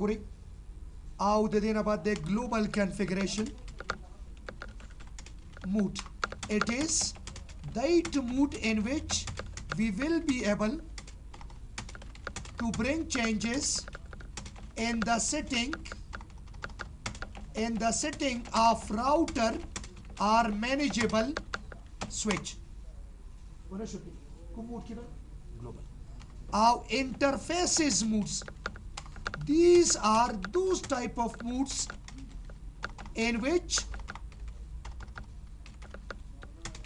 Guri, out the about the global configuration mode. It is that mode in which we will be able to bring changes in the setting of router or manageable switch. Global. Our interfaces modes. These are those type of modes in which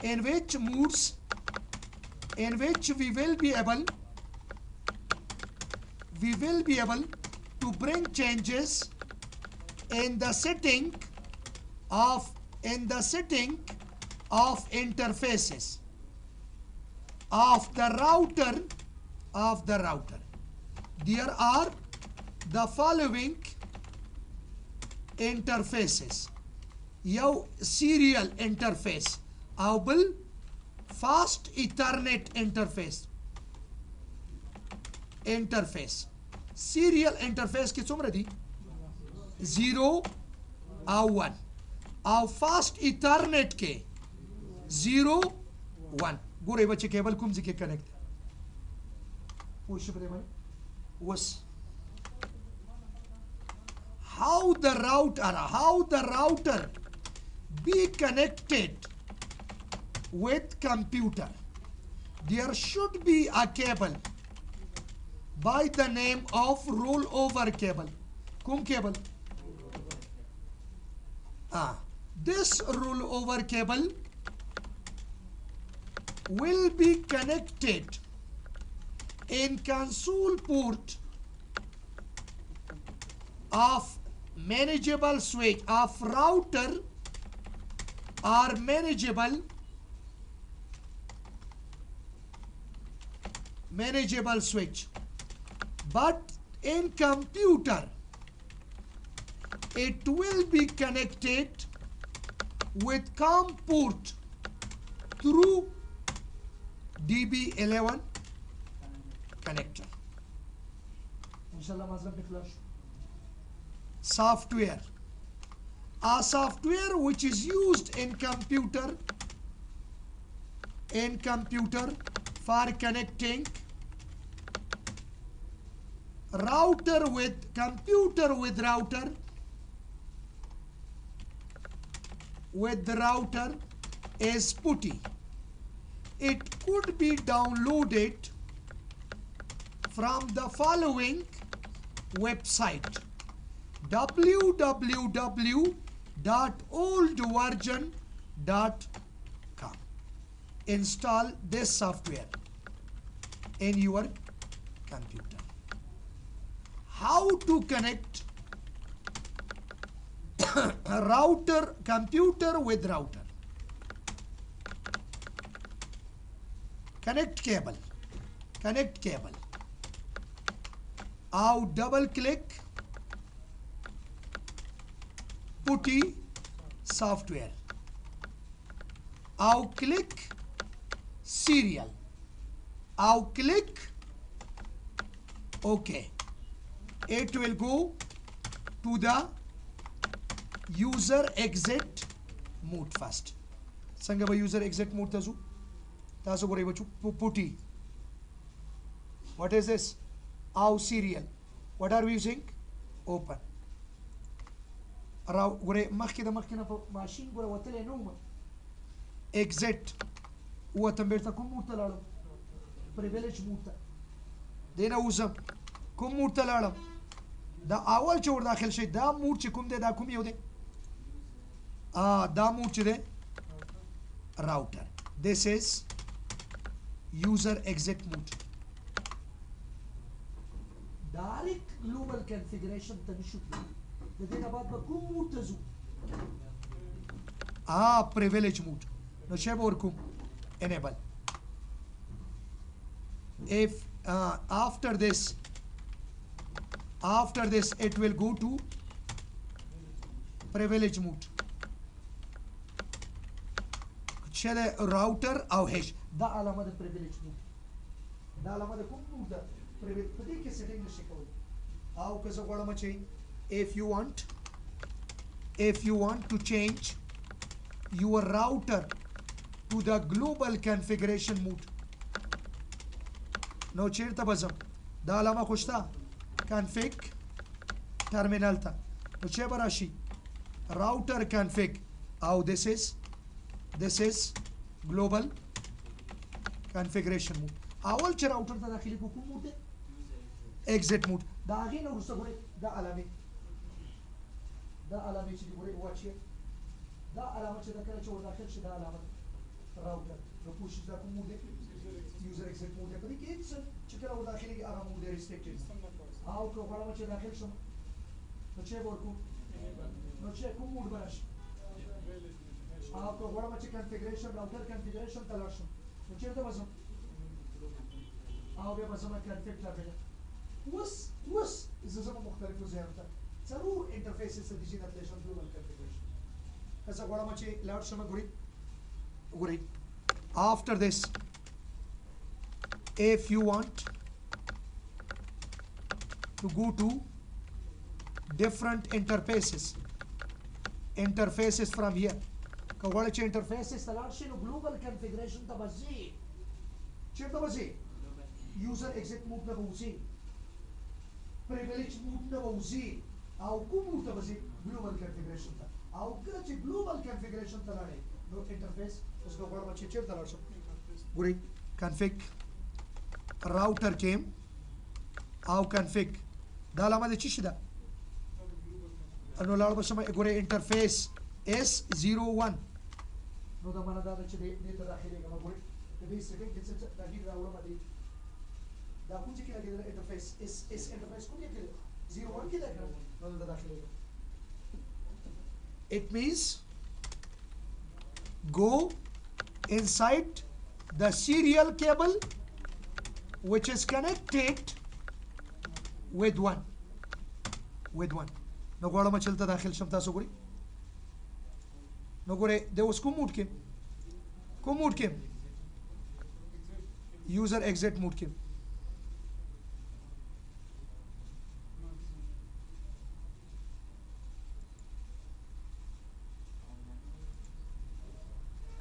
we will be able to bring changes in the setting of interfaces of the router. There are the following interfaces. Your serial interface, our fast Ethernet interface. Serial interface के चुम्र दी 0 और 1. our fast Ethernet के 0 1. गोरे बच्चे केबल कुम जिके connect. was how the router be connected with computer. There should be a cable by the name of rollover cable. Kum cable? This rollover cable will be connected in console port of manageable switch of router or manageable switch, but in computer it will be connected with COM port through DB11 connector. Software. A software which is used in computer for connecting computer with router is PuTTY. It could be downloaded from the following website: www.oldversion.com. Install this software in your computer. How to connect computer with router? Connect cable. I'll double click PuTTY software. I'll click serial. I'll click OK. It will go to the user exit mode first. Sangaba user exit mode tazu. Tazo gore bachu PuTTY. What is this? Our serial. What are we using? Open. Gore makhida machine gore watele no. Exit. وتنبيرتا كم مرتلالم privilege مرتا دينا وزم كم مرتلالم دا اول چور داخل شي دا مور چې کوم دی دا کوم یو دی دا مور چې دی router. This is user exit mode. direct global configuration ته نشو د دې نه بعد به کوم مور ته ځو privilege mode نو چې به ورکوم enable. If after this it will go to privilege mode. شده router او hash دا علامه د privilege mode. دا علامه د کوم mode ده privilege په دې کې setting نشي کولای او که زه غواړم چې if you want to change your router to the global configuration mode نو چیرته بزم دا علامه خوشته config terminal ته نو چې به راشي router config او this is global configuration mode اول چې راوټر ته داخلي کوم مود دی exit mode دا هغې نه وروسته ګورئ دا علامې چې دي ګورئ واچئ دا علامه چې ده کله چې ور داخل شي دا علامه راوټر نو پوه شي دا کوم مود دی یوزر exit mode دی په دې کې هېڅ چې کله ور داخلېږي هغه مود دی restricted او که غواړم چې داخل شم نو چې به ورکړو نو چې کوم مود به راشي او که غواړم چې کنفیګریشن راوټر کنفیګریشن ته لاړ شم نو چېرته به ځم او بیا به ځم کنفیګ ټرمینل اوس زه ځم مختلفو ځایونو ته څلور انټرفیسز ته دي چې نه تللی شم ګلوبل کنفیګریشن که زه غواړم چې لاړ شم ګورئ after this if you want to go to different interfaces from here که غواړئ چې انټرفیسز ته لاړ شي نو ګلوبل کنفیګریشن ته به ځي چېرته به ځي یوزر exit mode نه به وځي privilege mode نه به وځي او کوم mode ته به ځي ګلوبل کنفیګریشن ته او کله چې ګلوبل کنفیګریشن ته لاړې نو انټرفیس اوس که غواړم چې چېرته لاړ شم ګورئ config router came او config دا علامه د څه شي ده نو لاړ به شم ګورئ انټرفیس S01 نو دا معنا دا ده چې دې ته داخلېږم ګورئ د دې سیټینګ کې څه دا ډېر راوړم دې دا کوم چې کې لګېدل انټرفیس اس انټرفیس کوم کې 01 کې لګېدل نو دا داخلېږم it means go inside the serial cable which is connected with one نو غواړم چې دلته داخل شم تاسو ګورئ نو ګورئ د اوس کوم موډ کې یوزر exit mode کې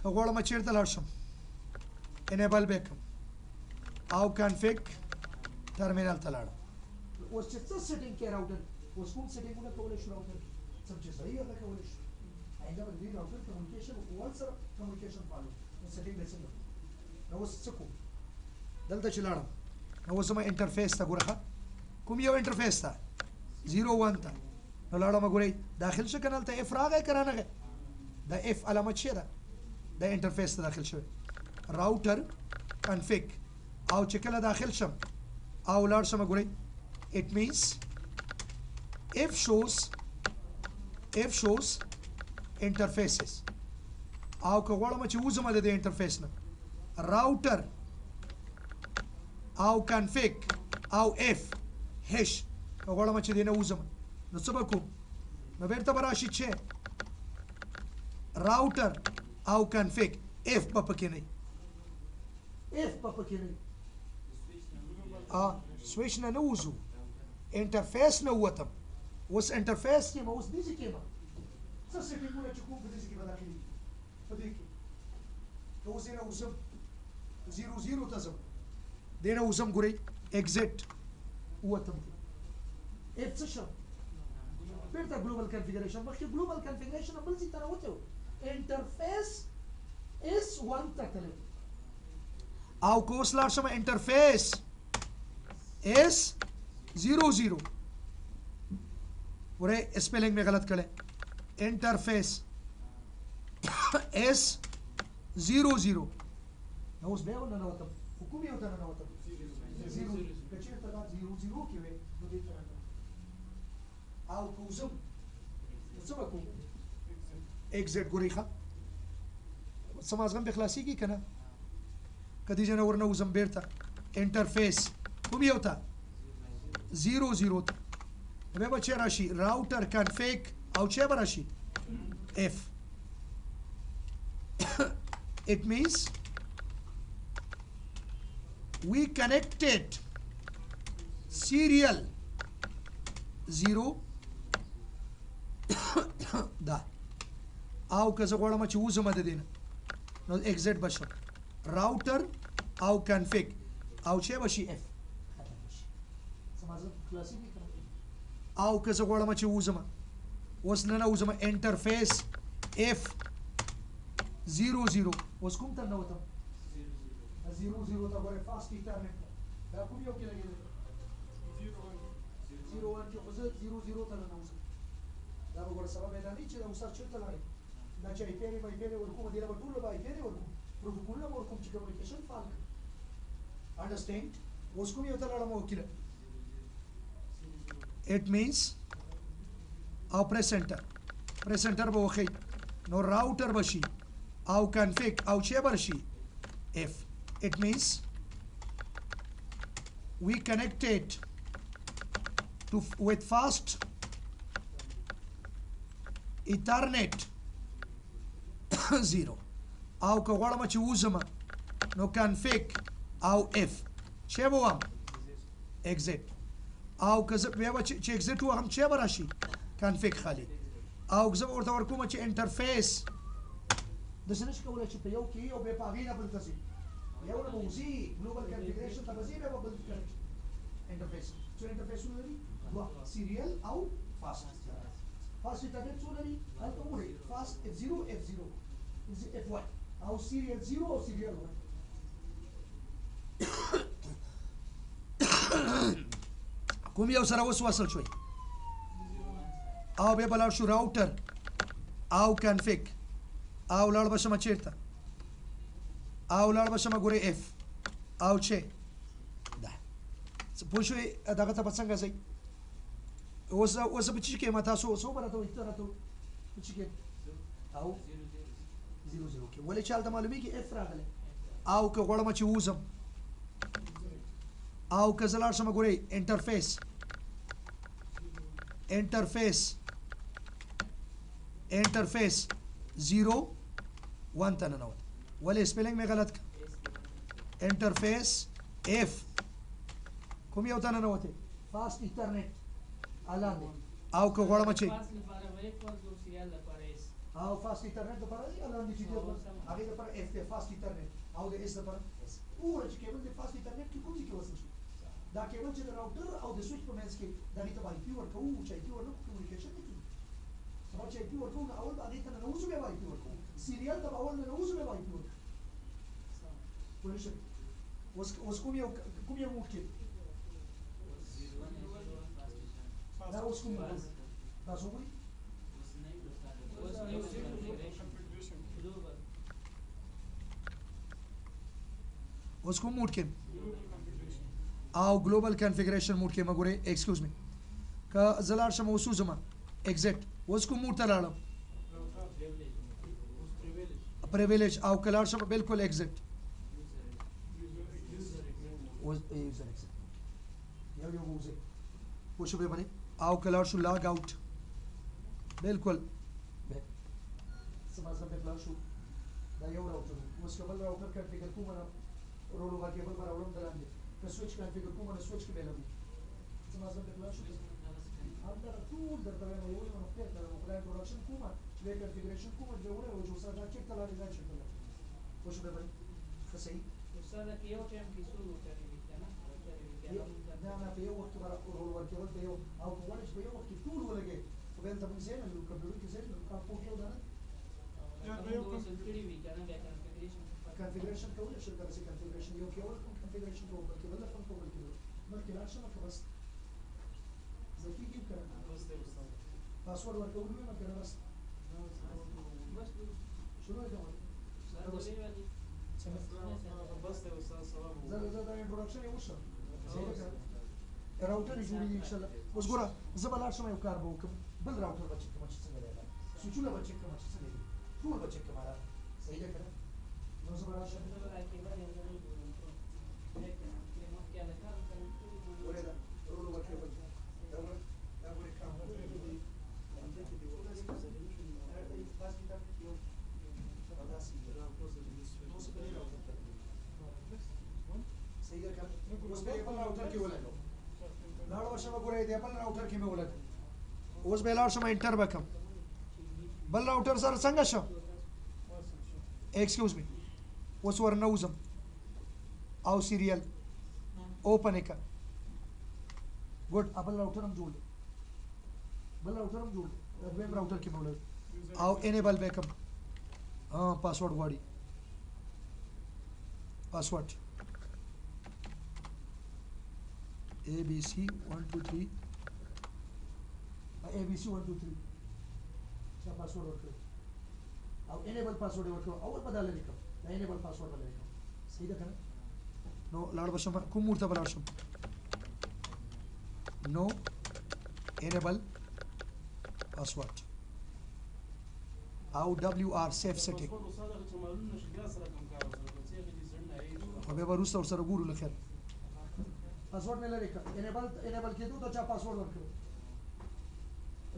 که غواړم چېرته لاړ شم enable به کړم او config terminal ته لاړم اوس چې څه سیټینګ کې راوټر اوس کوم سیټینګونه کولی شو راوټر څه چې صحیح هغه کولی شو آینده به د دې راوټر کمیونیکیشن وال سره کمیونیکیشن پالو نو سیټینګ به څنګه نو اوس څه کوم دلته چې لاړم نو اوس زما انټرفیس ته ګوره کوم یو انټرفیس ته 01 ته نو لاړم ګورئ داخل شو کنه هلته اف راغی که رانغی دا اف علامه چې ده دا انټرفیس ته داخل شوی راوټر config او چې کله داخل شم او لاړ شم ګورئ it means if shows interfaces او که غواړم چې وځم د دې انټرفیس نه راوټر او config او f هش که غواړم چې دې نه وځم نو څه به کوم نو بیرته به راشي چې راوټر او config f به پکې نه سویچ نه وځو انټرفیس نه ووتم اوس انټرفیس کې اوس دې کې ما څه سیټینګونه چې کوم په دې کې به داخلي په دې کې نو اوس نه وځم 00 ته ځم دې نه وځم ګورئ exit ووتم اف څه شو بیرته ګلوبل کنفیګریشن مخکې ګلوبل کنفیګریشن بل ځای ته راوته انټرفیس S1 ته تللی او که اوس لاړ شم انټرفیس S00 ورې سپیلنګ مې غلط کړی انټرفیس S00 نو اوس بیا وننوتم خو کوم یو ته ننوتم 0 که چېرته دا 00 کې وی نو دې ته راغلم او که وځم نو څه به کوم exit ګورئ ښه څه مازغم به خلاصېږي که نه که دې نه ورنه وځم بېرته انټرفیس کوم یو ته 00 ته بیا به چې راشي راوټر config او چې به راشي f it means we connected serial 0 دا او که زه غواړم چې وځم د دې نه نو exit بشم راوټر او کنفیګ او چې بشي اف او که زه غواړم چې وځم اوس نه وځم انټرفیس اف 00 اوس کوم ته نه وته 00 ته غواړم فاست انټرنیټ دا کوم یو کې لګیږي 01 کې خو زه 00 ته نه وځم دا وګوره سبب دا نه چې دا اوس چیرته لاړ دا چې آی پی ورکوم دی له ټول به آی پی ورکوم پروتوکول نه ورکوم چې کمیونیکیشن فعال انډرسټاند اوس کوم یو ته لاړم وکیل it means او press enter به وخی نو راوټر بشي او config او چې برشي if it means we connected with fast ethernet 0 او که غواړم چې وځم نو config او if چې ووم exit او که زه بیا چې exit وهم چې به راشي config خالي او زه ورته ورکوم چې انټرفیس داسې نشي کولی چې په یو کې او بیا په هغې نه بل ته ځي یو نه به وځي ګلوبل کنفیګریشن ته به ځي بیا به بل انټرفیس څو انټرفیسونه لري دوه سیریل او فاست انټرنیټ څو لري هلته وګورئ فاست F0 F1 او سیریل 0 او سیریل 1 کوم یو سره اوس وصل شوی او بیا بلاړ شو راوټر او کنفیګ او لاړ بشم چیرته او لاړ بشم ګورې اف او چې دا پوه شوې دغه ته به څنګه ځئ اوس به چې کې ما تاسو څو به راته وایي ته راته چې کې او 00 کې ولې چې هلته معلومیږي اف راغلی او که غواړم چې ووځم او که زه لاړ شم ګورئ انټرفیس 0 1 ته ننوت ولې سپیلنګ مې غلط کړ انټرفیس اف کوم یو ته ننوتې فاست انټرنیټ الاندې او که غواړم چې او فاست انټرنیټ لپاره الاندې چې هغې لپاره اف دی فاست انټرنیټ او د اس لپاره وګوره چې کیبل د فاست انټرنیټ کې کوم ځای کې وصل شي دا کیبل چې د راوټر او د سویچ په منځ کې دغې ته به آی پي ورکوو چې آی پي ورنکړو کمیونیکیشن نه کېږي سبا چې آی پي ورکوو نو اول به هغې ته ننوځو بیا به آی پي ورکوو سیریل ته به اول ننوځو بیا به آی پي ورکوو پوه شوې اوس کوم یو موډ کې دا اوس کوم موډ تاسو وګورئ اوس کوم موډ کې او ګلوبل کنفیګریشن موډ کې ما ګورئ ایکسکیوز می که زه لاړ شم اوس وځم ایگزیټ اوس کوم موډ ته لاړم پریویلیج او که لاړ شم بلکل ایگزیټ اوس یوزر ایگزیټ یو وځئ پوه شو باندې او که لاړ شو لاګ آوټ بلکل سما سم لاړ شو دا یو راوټر اوس که بل راوټر کنفیګر کوم رولو با کیبل پر اورم دلاندې که سویچ کنفیګر کوم نو سویچ کې به لګو سما سم لاړ شو اندر ټول درته وایم یو نو خپل د موبایل پروډکشن کوم چې کنفیګریشن کوم د وره او جو سره دا چیک تلاري دا چیک تلاري خو شو به څه صحیح استاد کې یو ټایم کې څو چاري وکړه نه په یو وخت باندې رول ورکول دی او په ولې په یو وخت کې ټول ولګي خو به ته موږ زین نو کمپیوټر کې زین کا په یو دانه یا به یو کمپیوټر وی کنه بیا کنفیګریشن کول شي دا چې کنفیګریشن یو کې اول کنفیګریشن کوو بلکې بل فن کوو بلکې نو کې راځه نو بس ځکه کې کړه پاسورډ ورکول نو کې راځه بس شروع کوم بس ته استاد سلام زه دا انټروډکشن یې وشم راوټر جوړیږي ان شاء الله اوس ګوره زه به لاړ شم یو کار به وکړم بل راوټر به چک کوم چې څنګه دی سویچونه به چک کوم چې څنګه دي ټول به چک کوم صحیح ده که نه نو زه به لاړ شم رولو ورکې بل دا ګورې کار صحیح ده که اوس به یې بل راوټر کې ولګو لاړ به شم ګوره دی بل راوټر کې مې ولګ اوس به لاړ شم انټر وکم بل راوټر سره څنګه شم ایکسکیوز می اوس ورنوزم او سیریل اوپن وکړه ګډ بل راوټر هم جوړ بل راوټر هم جوړ دویم راوټر کې مې ولګ او انیبل بیکم پاسورډ غواړي پاسورډ ABC 1 2 3 ABC 1 2 3 چا پاسورډ ورکړ او انیبل پاسورډ ورکړ اول بدل لیکم دا انیبل پاسورډ بدل لیکم صحیح ده کنه نو لاړ بشم کوم ورته بلار شم نو انیبل پاسورډ او WR سیف سیټینګ په به وروسته ور سره ګورو لخر پاسورډ نه لري انیبل کېدو ته چا پاسورډ ورکړو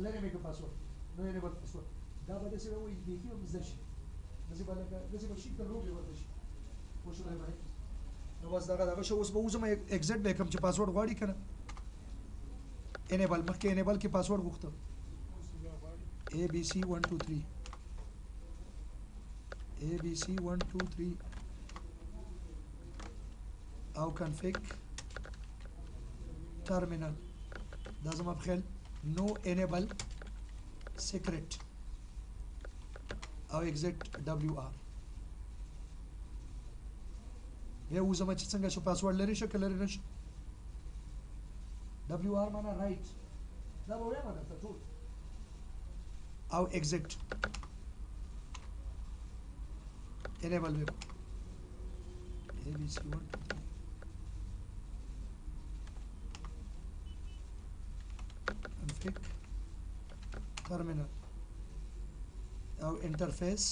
لري مې کو پاسورډ نو انیبل پاسورډ دا به څه وایي دې کې هم زشي دغه به شي کړو به ورته شي وښه باندې نو بس دغه شو اوس به وزم ایگزیټ به کوم چې پاسورډ غواړي کنه انیبل مخکې انیبل کې پاسورډ غوښته ABC 1 2 3 ABC 1 2 3 او config terminal دا زما بخیل no enable secret او exit WR بیا وزم چې څنګه شو پاسورډ لري شکل لري نشه WR معنا رائټ دا به وایم درته ټول او exit enable web ABC 1 2 3 config terminal او interface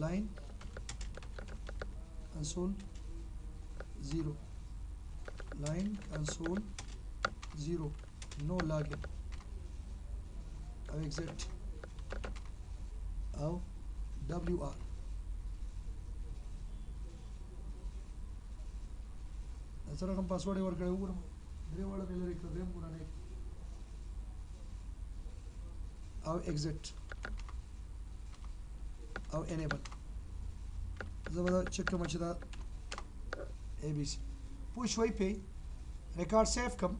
line console 0 line console 0 no login او exit او WR سره کوم پاسورډ ورکړی وګورم درې وړه مې لري کړم دریم ګونه نه او exit او enable زبر چک کوم چې دا ABC پوه شوي په ریکارډ سیف کوم